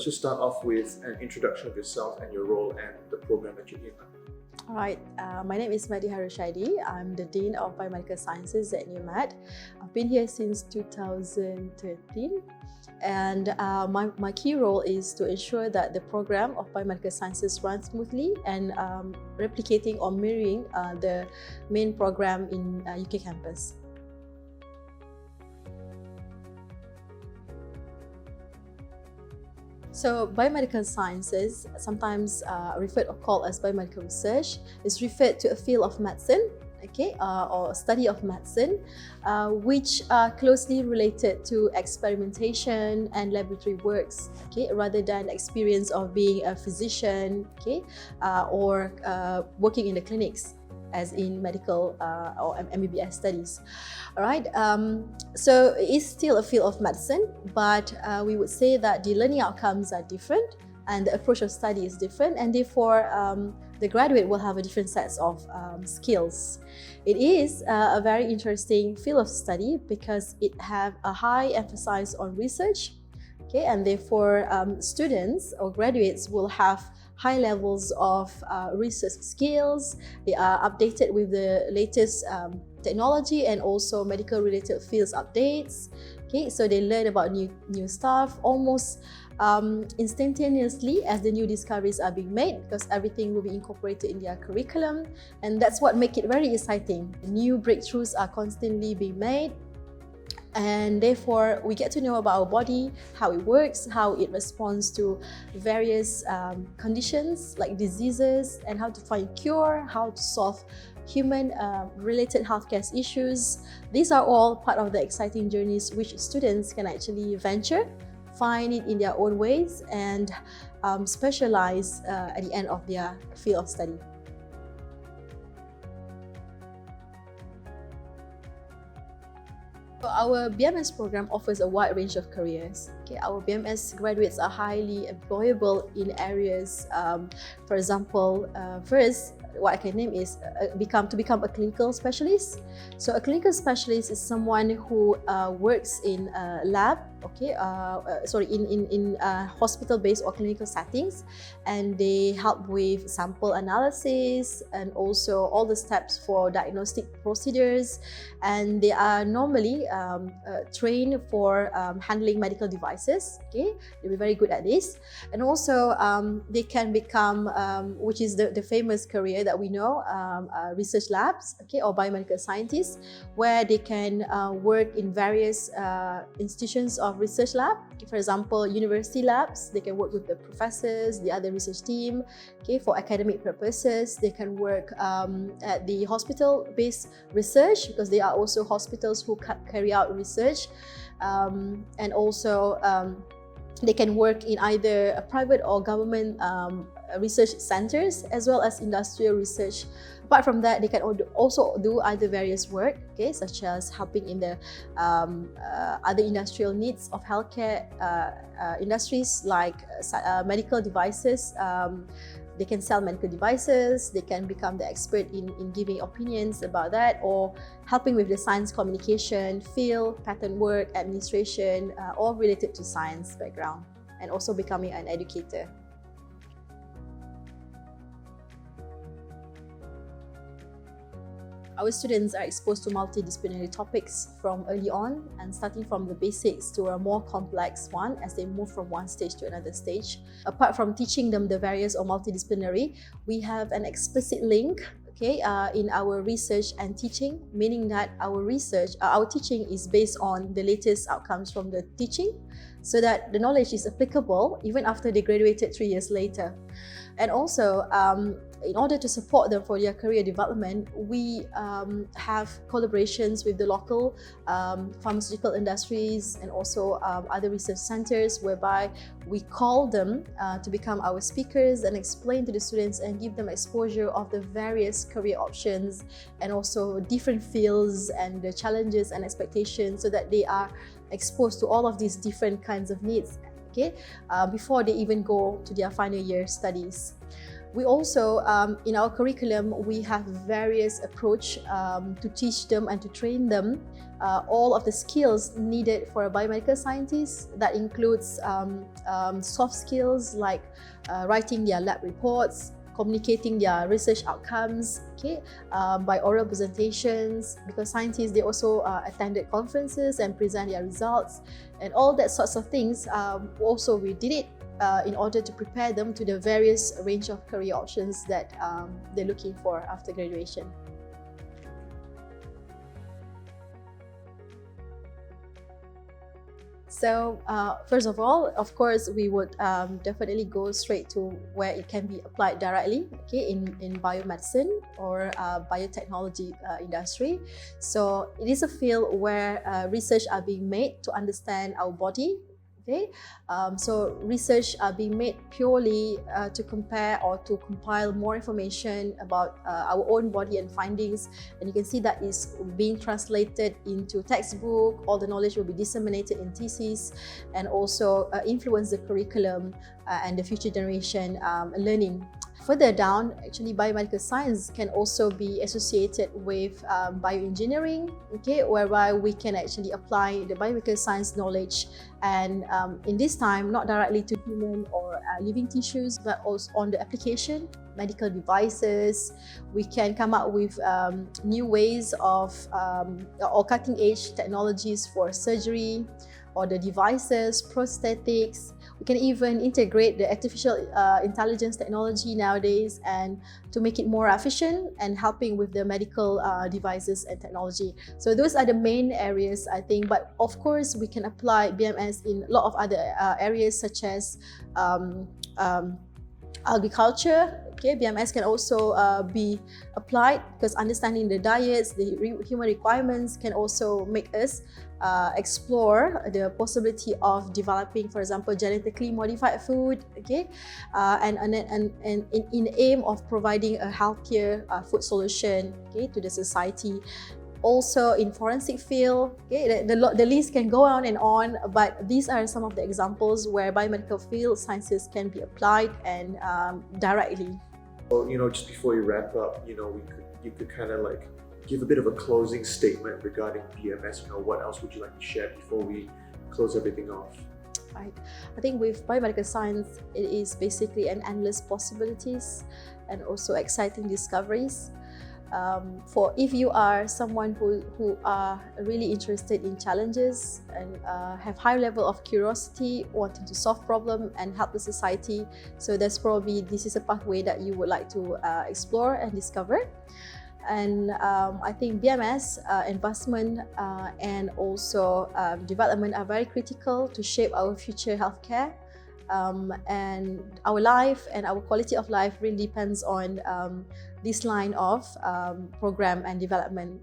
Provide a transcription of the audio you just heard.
just start off with an introduction of yourself and your role and the program that you're in. All right, my name is Madihah Rushaidhi. I'm the Dean of Biomedical Sciences at UMed. I've been here since 2013, and my key role is to ensure that the program of Biomedical Sciences runs smoothly and replicating or mirroring the main program in UK campus. So biomedical sciences, sometimes referred or called as biomedical research, is referred to a field of medicine, or study of medicine, which are closely related to experimentation and laboratory works, rather than the experience of being a physician, or working in the clinics, as in medical or MBBS studies. All right, so it is still a field of medicine, but we would say that the learning outcomes are different and the approach of study is different, and therefore the graduate will have a different sets of skills. It is a very interesting field of study because it have a high emphasis on research, and therefore students or graduates will have high levels of research skills. They are updated with the latest technology and also medical related fields updates. So they learn about new stuff almost instantaneously as the new discoveries are being made, because everything will be incorporated in their curriculum, and that's what makes it very exciting. New breakthroughs are constantly being made, and therefore we get to know about our body, how it works, how it responds to various conditions like diseases, and how to find cure, how to solve human related healthcare issues. These are all part of the exciting journeys which students can actually venture, find it in their own ways, and specialize at the end of their field of study. So our BMS program offers a wide range of careers. Our BMS graduates are highly employable in areas, for example, first, what I can name is to become a clinical specialist. So a clinical specialist is someone who works in a lab, in hospital-based or clinical settings, and they help with sample analysis and also all the steps for diagnostic procedures, and they are normally trained for handling medical devices. They'll be very good at this, and also they can become, which is the famous career that we know, research labs, or biomedical scientists, where they can work in various institutions of research lab. For example, university labs, they can work with the professors, the other research team. For academic purposes, they can work at the hospital-based research, because there are also hospitals who carry out research, and also they can work in either a private or government research centers, as well as industrial research. Apart from that, they can also do other various work, such as helping in the other industrial needs of healthcare industries, like medical devices. They can sell medical devices, they can become the expert in giving opinions about that, or helping with the science communication field, patent work, administration, all related to science background, and also becoming an educator. Our students are exposed to multidisciplinary topics from early on, and starting from the basics to a more complex one as they move from one stage to another stage. Apart from teaching them the various or multidisciplinary, we have an explicit link in our research and teaching, meaning that our teaching is based on the latest outcomes from the teaching, so that the knowledge is applicable even after they graduated 3 years later. And also, in order to support them for their career development, we have collaborations with the local pharmaceutical industries and also other research centers, whereby we call them to become our speakers and explain to the students and give them exposure of the various career options and also different fields and the challenges and expectations, so that they are exposed to all of these different kinds of needs before they even go to their final year studies. We also, in our curriculum, we have various approach to teach them and to train them all of the skills needed for a biomedical scientist. That includes soft skills like writing their lab reports, communicating their research outcomes, okay, by oral presentations, because scientists, they also attended conferences and present their results, and all that sorts of things. Also, we did it in order to prepare them to the various range of career options that they're looking for after graduation. So first of all, of course, we would definitely go straight to where it can be applied directly, okay, in biomedicine or biotechnology industry. So it is a field where research are being made to understand our body. Okay, so research are being made purely to compare or to compile more information about our own body and findings, and you can see that is being translated into textbook. All the knowledge will be disseminated in thesis and also influence the curriculum and the future generation learning. Further down, actually, biomedical science can also be associated with bioengineering, okay, whereby we can actually apply the biomedical science knowledge, and in this time, not directly to human or living tissues, but also on the application, medical devices. We can come up with new ways of or cutting-edge technologies for surgery, or the devices, prosthetics. We can even integrate the artificial intelligence technology nowadays and to make it more efficient and helping with the medical devices and technology. So those are the main areas, I think. But of course, we can apply BMS in a lot of other areas such as agriculture. Okay, BMS can also be applied because understanding the diets, the human requirements can also make us explore the possibility of developing, for example, genetically modified food, okay, and in aim of providing a healthier food solution, okay, to the society. Also in forensic field, okay, the list can go on and on, but these are some of the examples where biomedical field sciences can be applied and directly. Well, just before you wrap up, you could kind of like give a bit of a closing statement regarding BMS. What else would you like to share before we close everything off? Right. I think with biomedical science, it is basically an endless possibilities and also exciting discoveries. For if you are someone who are really interested in challenges and have high level of curiosity, wanting to solve problem and help the society, so that's probably this is a pathway that you would like to explore and discover. And I think BMS investment and also development are very critical to shape our future healthcare. And our life and our quality of life really depends on this line of program and development.